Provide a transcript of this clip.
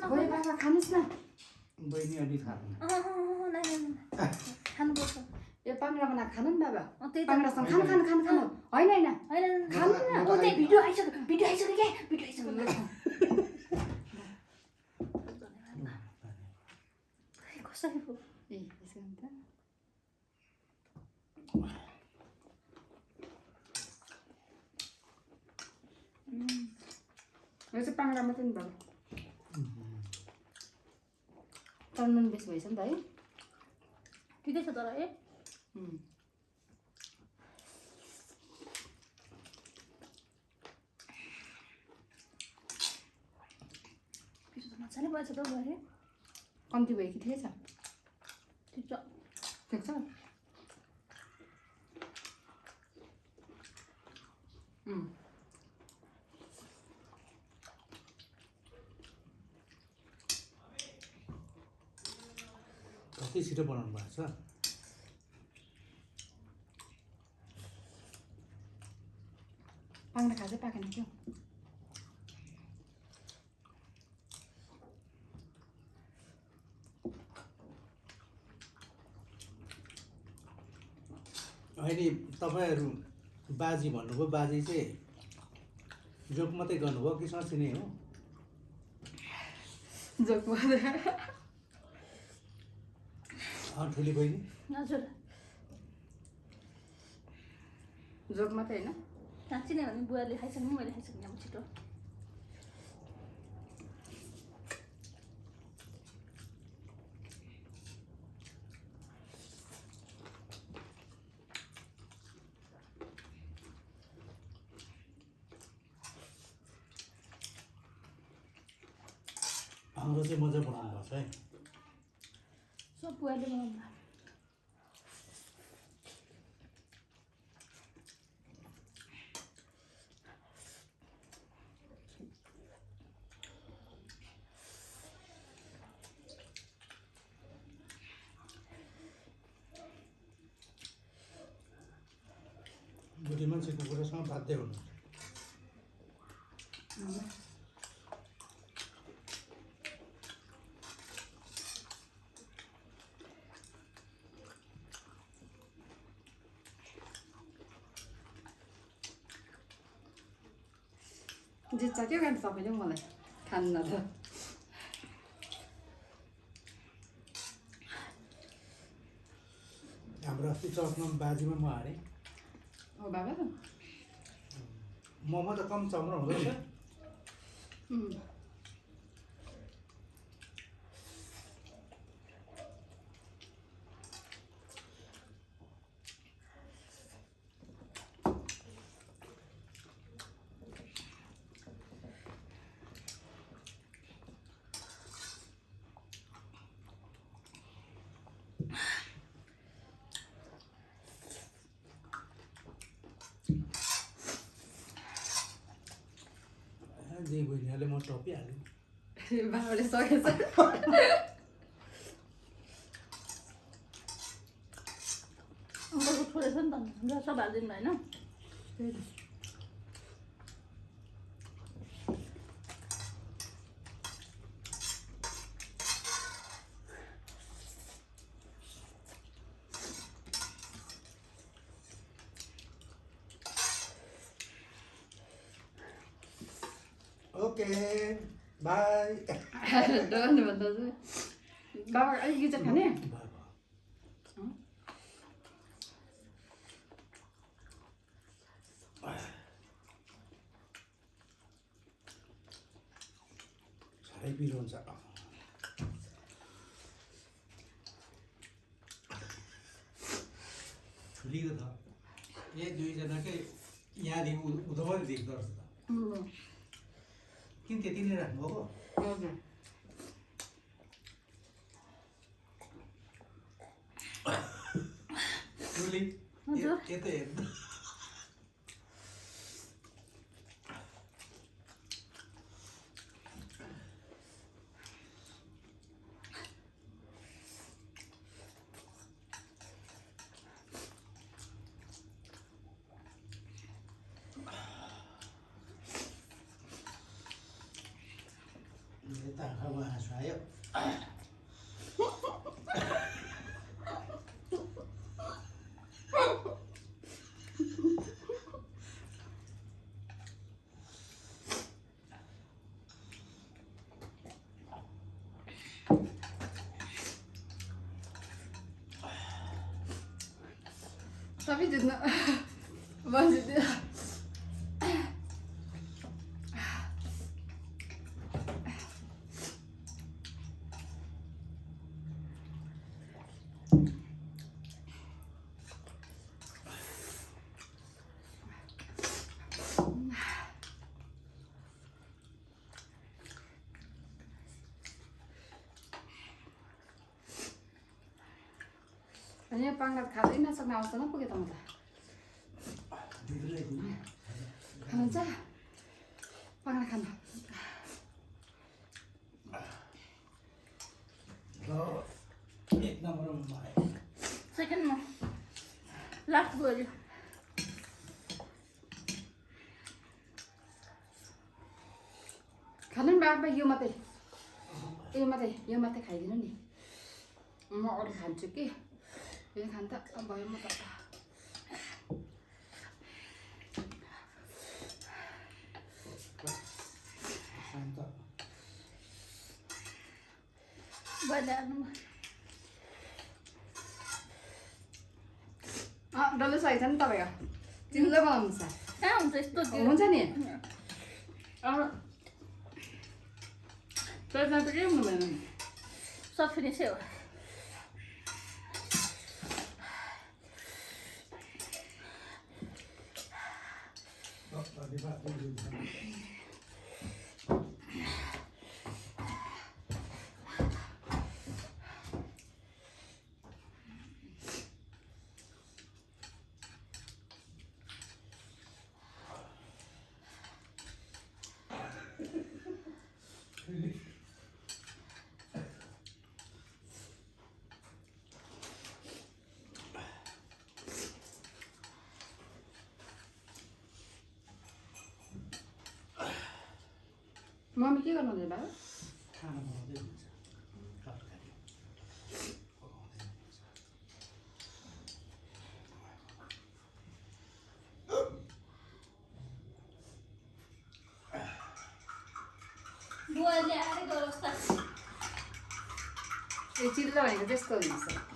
खोइ बाबा खानुस् न बहिनी अलि खानु खानुपर्छ यो पाङ्ग्रा बनाएको खानु नि बाबा त्यही त पाङ्ग्रासँग खानु खानु खानु खानु होइन होइन होइन खानु न ओ त्यही भिडियो आइसक्यो भिडियो आइसक्यो क्या भिडियो आइसक्यो कसरी पो ए यसो नि त यो चाहिँ पाङ्ग्रा मात्रै नि बाबा तर नुन बेसी भएछ नि त है ठिकै छ तर है मजाले भएछ त गरे कम्ती भयो कि ठिकै छ ठिक छ ठिक छ कति छिटो बनाउनु भएको छ पाङ्ग्रा खाँदै पाकेन क्या अहिले तपाईँहरू बाजी भन्नुभयो बाजी चाहिँ जोक मात्रै गर्नुभयो कि साँच्ची नै हो जोक ठुली बहिनी हजुर जोक मात्रै होइन साँच्ची नै भने बुवाले खाइसक्नु मैले खाइसक्नु अब छिटो हाम्रो चाहिँ मजा बनाउनु भएको छ है सब बुवाले बनाउनु भयो बुढी मान्छेको कुरासँग बाध्य हुनु जित्छ के गर्नु तपाईँले मलाई खान्न त हाम्रो अस्ति चौकमा बाजीमा म हारेँ हो बाबा त मोमो त कम चम्रो हुँदो रहेछ जे बहिनीहरूले म टपिहालेँ बाबाले सकेछ अङ्कलको छोडेछ नि त सब हालिदिनु होइन ओके बाई डराउनु भन्दा चाहिँ बाबा अलिक गिजर खाने साह्रै पिरो हुन्छ ठुलीको त ए दुईजनाकै यहाँदेखि उधौँदै देख्दो रहेछ त किन त्यति नै राख्नुभएको हजुर ठुली हजुर यता हेर्नु यता आँखामा आँसु आयो Tapi juga maksudnya hanya pangkat kali ini nak nawas tanah pergi tamu dah. Kamu aja, pangkat kan. Oh, एक नम्बरमा आयो सेकेन्डमा लास्ट गयो खानु बाबा यो मात्रै खाइदिनु नि म अरू खान्छु कि यो खान त भयो म त शान्त बजारमा डल्लै सही छ नि तपाईँको चिल्लो बनाउनु छ कहाँ हुन्छ यस्तो हुन्छ नि अब त्यसमा त के हुनु भएन नि सब फिनिसै हो मम्मी के गर्नु हुँदैछ बाबा खाना बनाउँदै हुन्छ तरकारी पकाउँदै बुवाले आएर गरोस् त यो चिल्लो भनेको त्यस्तो हुन्छ